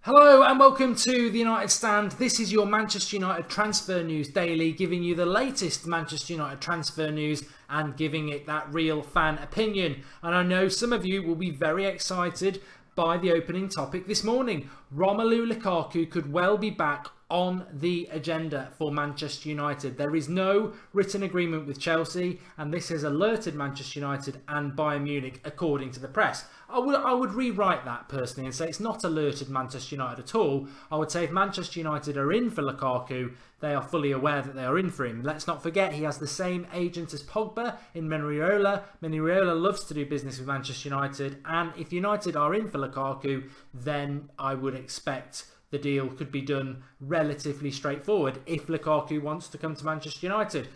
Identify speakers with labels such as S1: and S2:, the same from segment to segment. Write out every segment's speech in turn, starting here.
S1: Hello and welcome to the United Stand. This is your Manchester United transfer news daily, giving you the latest Manchester United transfer news and giving it that real fan opinion. And I know some of you will be very excited by the opening topic this morning. Romelu Lukaku could well be back on the agenda for Manchester United. There is no written agreement with Chelsea, and this has alerted Manchester United and Bayern Munich, according to the press. I would rewrite that personally and say it's not alerted Manchester United at all. I would say if Manchester United are in for Lukaku, they are fully aware that they are in for him. Let's not forget he has the same agent as Pogba in Maniriola. Maniriola loves to do business with Manchester United, and if United are in for Lukaku, then I would expect the deal could be done relatively straightforward if Lukaku wants to come to Manchester United.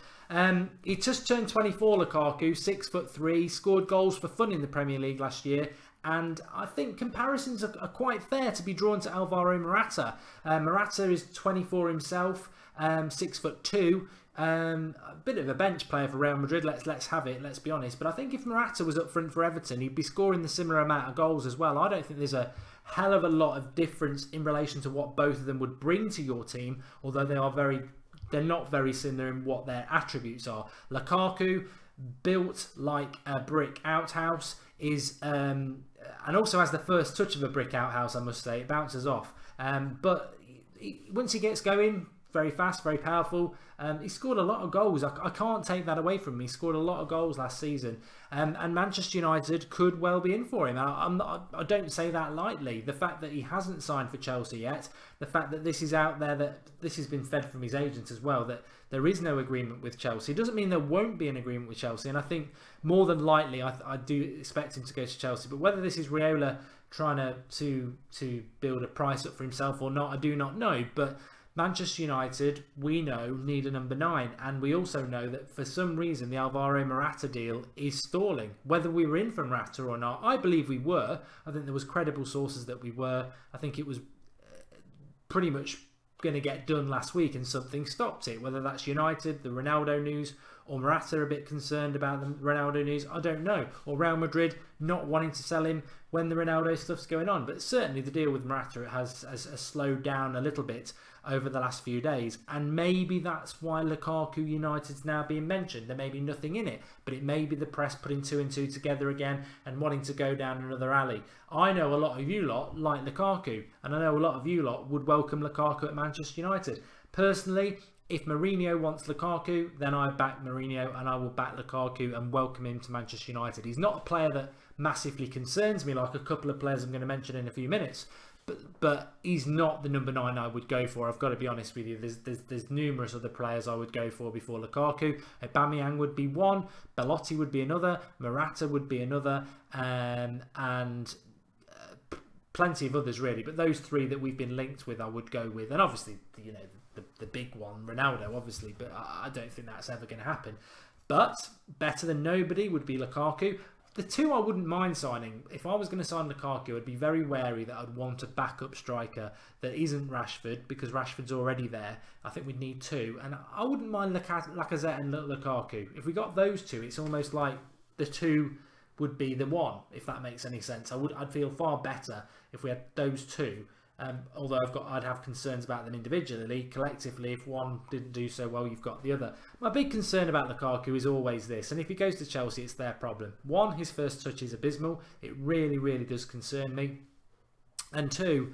S1: He just turned 24, Lukaku, 6'3", scored goals for fun in the Premier League last year, and I think comparisons are quite fair to be drawn to Alvaro Morata. Morata is 24 himself, 6'2", a bit of a bench player for Real Madrid. Let's have it. Let's be honest. But I think if Morata was up front for Everton, he'd be scoring the similar amount of goals as well. I don't think there's a hell of a lot of difference in relation to what both of them would bring to your team, although they're not very similar in what their attributes are. Lukaku, built like a brick outhouse, is and also has the first touch of a brick outhouse, I must say. It bounces off, but once he gets going, very fast, very powerful. He scored a lot of goals. I can't take that away from him. He scored a lot of goals last season, and Manchester United could well be in for him. I don't say that lightly. The fact that he hasn't signed for Chelsea yet, the fact that this is out there, that this has been fed from his agent as well, that there is no agreement with Chelsea, doesn't mean there won't be an agreement with Chelsea. And I think more than likely, I do expect him to go to Chelsea. But whether this is Raiola trying to build a price up for himself or not, I do not know. But Manchester United, we know, need a number 9, and we also know that for some reason the Alvaro Morata deal is stalling. Whether we were in for Morata or not, I believe we were. I think there was credible sources that we were. I think it was pretty much going to get done last week and something stopped it. Whether that's United, the Ronaldo news, or Morata a bit concerned about the Ronaldo news, I don't know. Or Real Madrid not wanting to sell him when the Ronaldo stuff's going on. But certainly the deal with Morata has slowed down a little bit over the last few days, and maybe that's why Lukaku United's now being mentioned. There may be nothing in it, but it may be the press putting 2 and 2 together again and wanting to go down another alley. I know a lot of you lot like Lukaku, and I know a lot of you lot would welcome Lukaku at Manchester United. Personally, if Mourinho wants Lukaku, then I back Mourinho, and I will back Lukaku and welcome him to Manchester United. He's not a player that massively concerns me like a couple of players I'm going to mention in a few minutes. But he's not the number 9 I would go for. I've got to be honest with you. There's numerous other players I would go for before Lukaku. Aubameyang would be one. Belotti would be another. Morata would be another. And plenty of others really. But those 3 that we've been linked with, I would go with. And obviously, you know, the big one, Ronaldo, obviously. But I don't think that's ever going to happen. But better than nobody would be Lukaku. The 2 I wouldn't mind signing. If I was going to sign Lukaku, I'd be very wary that I'd want a backup striker that isn't Rashford, because Rashford's already there. I think we'd need 2. And I wouldn't mind Lacazette and Lukaku. If we got those 2, it's almost like the 2 would be the 1, if that makes any sense. I'd feel far better if we had those 2. Although I'd have concerns about them individually. Collectively, if one didn't do so well, you've got the other. My big concern about Lukaku is always this, and if he goes to Chelsea, it's their problem. 1, his first touch is abysmal. It really, really does concern me. And 2,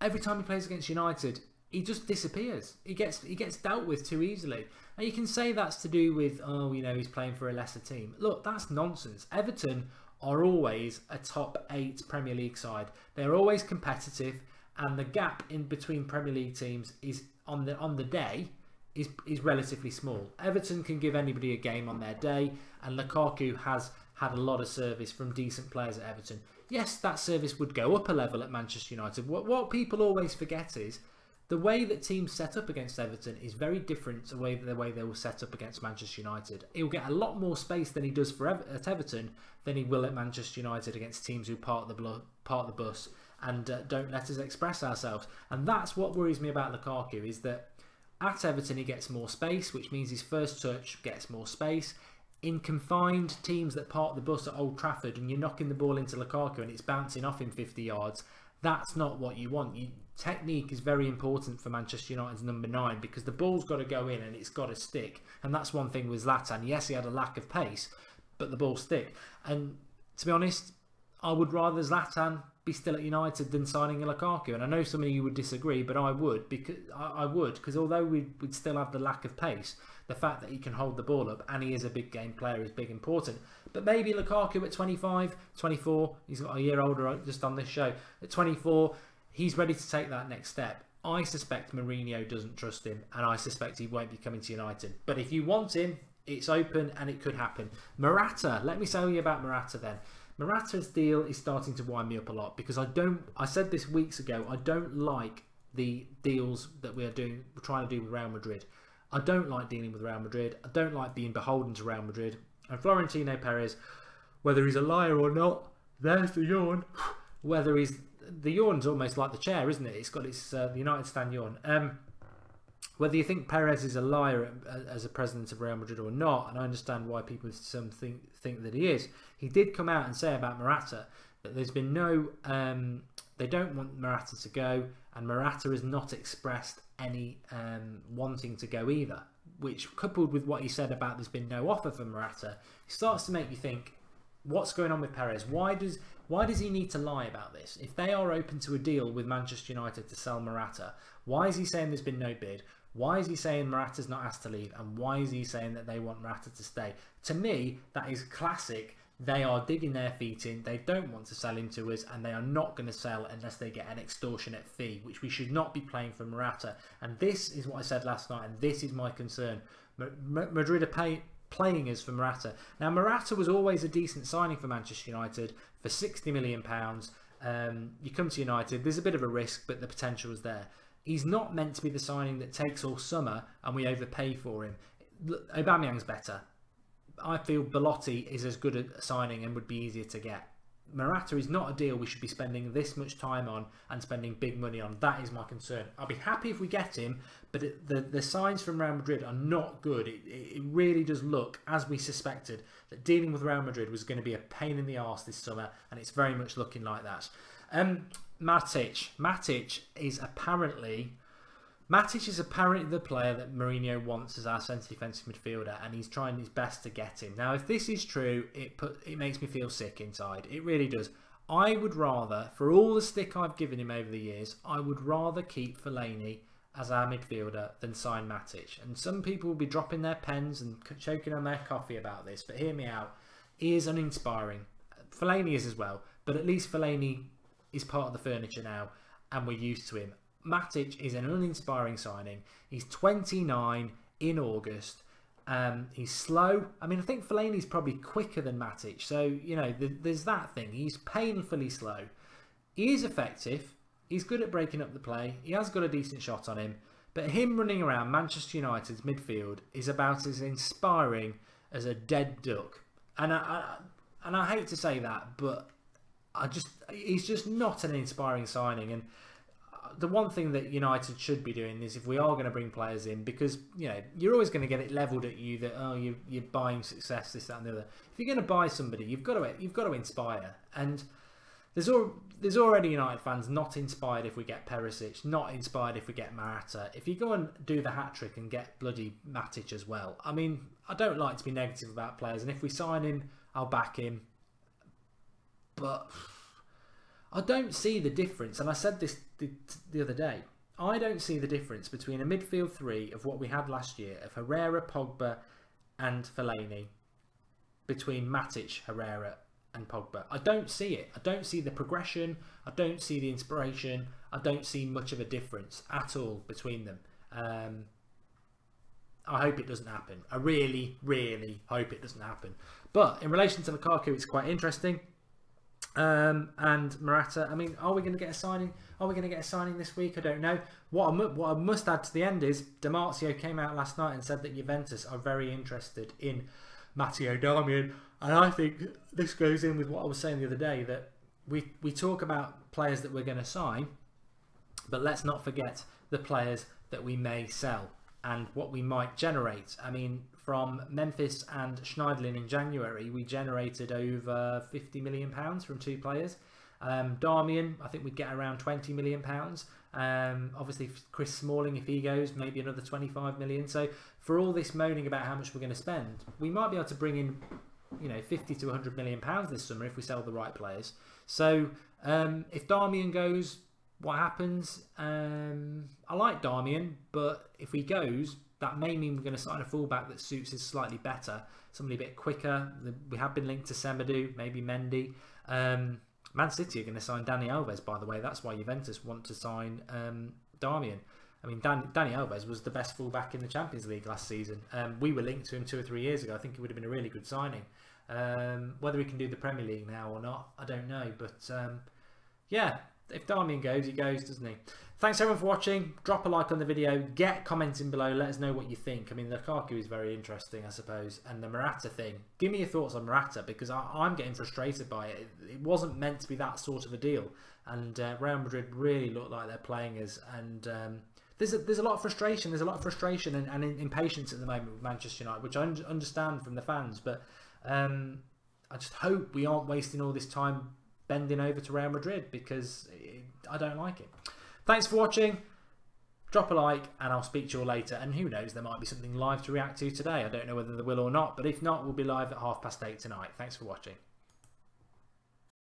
S1: every time he plays against United, he just disappears. He gets dealt with too easily. And you can say that's to do with, oh, you know, he's playing for a lesser team. Look, that's nonsense. Everton are always a top 8 Premier League side. They're always competitive, and the gap in between Premier League teams is on the day is relatively small. Everton can give anybody a game on their day, and Lukaku has had a lot of service from decent players at Everton. Yes, that service would go up a level at Manchester United. What people always forget is the way that teams set up against Everton is very different to the way they will set up against Manchester United. He'll get a lot more space than he does at Everton than he will at Manchester United against teams who park the bus and don't let us express ourselves. And that's what worries me about Lukaku, is that at Everton he gets more space, which means his first touch gets more space. In confined teams that park the bus at Old Trafford and you're knocking the ball into Lukaku and it's bouncing off him 50 yards, That's not what you want. Technique is very important for Manchester United's number 9 because the ball's got to go in and it's got to stick. And that's one thing with Zlatan. Yes, he had a lack of pace, but the ball stick. And to be honest, I would rather Zlatan be still at United than signing a Lukaku. And I know some of you would disagree, but I would, because although we'd still have the lack of pace, the fact that he can hold the ball up and he is a big game player is big important. But maybe Lukaku at 25, 24, he's got a year older just on this show, at 24, he's ready to take that next step. I suspect Mourinho doesn't trust him, and I suspect he won't be coming to United. But if you want him, it's open and it could happen. Morata, let me tell you about Morata then. Morata's deal is starting to wind me up a lot because I said this weeks ago, I don't like the deals that we're trying to do with Real Madrid. I don't like dealing with Real Madrid. I don't like being beholden to Real Madrid. And Florentino Perez, whether he's a liar or not, there's the yawn. Whether he's... The yawn's almost like the chair, isn't it? It's got its the United stand yawn. Whether you think Perez is a liar as a president of Real Madrid or not, and I understand why people think that he is, he did come out and say about Morata that there's been no... they don't want Morata to go, and Morata has not expressed any wanting to go either, which, coupled with what he said about there's been no offer for Morata, starts to make you think, what's going on with Perez? Why does he need to lie about this? If they are open to a deal with Manchester United to sell Morata, why is he saying there's been no bid? Why is he saying Morata's not asked to leave? And why is he saying that they want Morata to stay? To me, that is classic. They are digging their feet in. They don't want to sell him to us, and they are not going to sell unless they get an extortionate fee, which we should not be paying for Morata. And this is what I said last night, and this is my concern. Madrid are playing us for Morata. Now, Morata was always a decent signing for Manchester United for £60 million. You come to United, there's a bit of a risk, but the potential is there. He's not meant to be the signing that takes all summer and we overpay for him. Aubameyang's better. I feel Belotti is as good a signing and would be easier to get. Morata is not a deal we should be spending this much time on and spending big money on. That is my concern. I'll be happy if we get him, but the signs from Real Madrid are not good. It really does look, as we suspected, that dealing with Real Madrid was going to be a pain in the arse this summer, and it's very much looking like that. Matic is apparently the player that Mourinho wants as our centre defensive midfielder, and he's trying his best to get him. Now, if this is true, it makes me feel sick inside. It really does. I would rather, for all the stick I've given him over the years, I would rather keep Fellaini as our midfielder than sign Matic. And some people will be dropping their pens and choking on their coffee about this, but hear me out. He is uninspiring. Fellaini is as well, but at least Fellaini is part of the furniture now, and we're used to him. Matic is an uninspiring signing. He's 29 in August. He's slow. I mean, I think Fellaini's probably quicker than Matic. So, you know, there's that thing. He's painfully slow. He is effective. He's good at breaking up the play. He has got a decent shot on him. But him running around Manchester United's midfield is about as inspiring as a dead duck. And I hate to say that, but he's just not an inspiring signing. And the one thing that United should be doing is, if we are going to bring players in, because you know you're always going to get it levelled at you that you're buying success, this, that, and the other. If you're going to buy somebody, you've got to inspire. And there's already United fans not inspired if we get Perisic, not inspired if we get Morata. If you go and do the hat trick and get bloody Matic as well, I mean, I don't like to be negative about players, and if we sign him, I'll back him. But I don't see the difference, and I said this the other day. I don't see the difference between a midfield three of what we had last year, of Herrera, Pogba and Fellaini, between Matic, Herrera and Pogba. I don't see it. I don't see the progression. I don't see the inspiration. I don't see much of a difference at all between them. I hope it doesn't happen. I really, really hope it doesn't happen. But in relation to Lukaku, it's quite interesting. And Morata, I mean, are we going to get a signing? Are we going to get a signing this week? I don't know. What I must add to the end is Di Marzio came out last night and said that Juventus are very interested in Matteo Darmian, and I think this goes in with what I was saying the other day, that we talk about players that we're going to sign, but let's not forget the players that we may sell and what we might generate. I mean, from Memphis and Schneiderlin in January, we generated over £50 million from two players. Darmian, I think we'd get around £20 million. Obviously Chris Smalling, if he goes, maybe another 25 million. So for all this moaning about how much we're going to spend, we might be able to bring in, you know, 50 to 100 million pounds this summer if we sell the right players. So if Darmian goes, what happens? I like Darmian, but if he goes, that may mean we're going to sign a fullback that suits us slightly better, somebody a bit quicker. We have been linked to Semedo, maybe Mendy. Man City are going to sign Dani Alves, by the way. That's why Juventus want to sign Darmian. I mean, Dani Alves was the best fullback in the Champions League last season. We were linked to him 2 or 3 years ago. I think it would have been a really good signing. Whether he can do the Premier League now or not, I don't know. But yeah, if Darmian goes, he goes, doesn't he? Thanks everyone for watching. Drop a like on the video. Get commenting below. Let us know what you think. I mean, Lukaku is very interesting, I suppose. And the Morata thing. Give me your thoughts on Morata, because I'm getting frustrated by it. It wasn't meant to be that sort of a deal. And Real Madrid really look like they're playing us. And there's a lot of frustration. There's a lot of frustration and impatience at the moment with Manchester United, which I understand from the fans. But I just hope we aren't wasting all this time bending over to Real Madrid, because I don't like it. Thanks for watching. Drop a like and I'll speak to you all later. And who knows, there might be something live to react to today. I don't know whether there will or not, but if not, we'll be live at 8:30 tonight. Thanks for watching.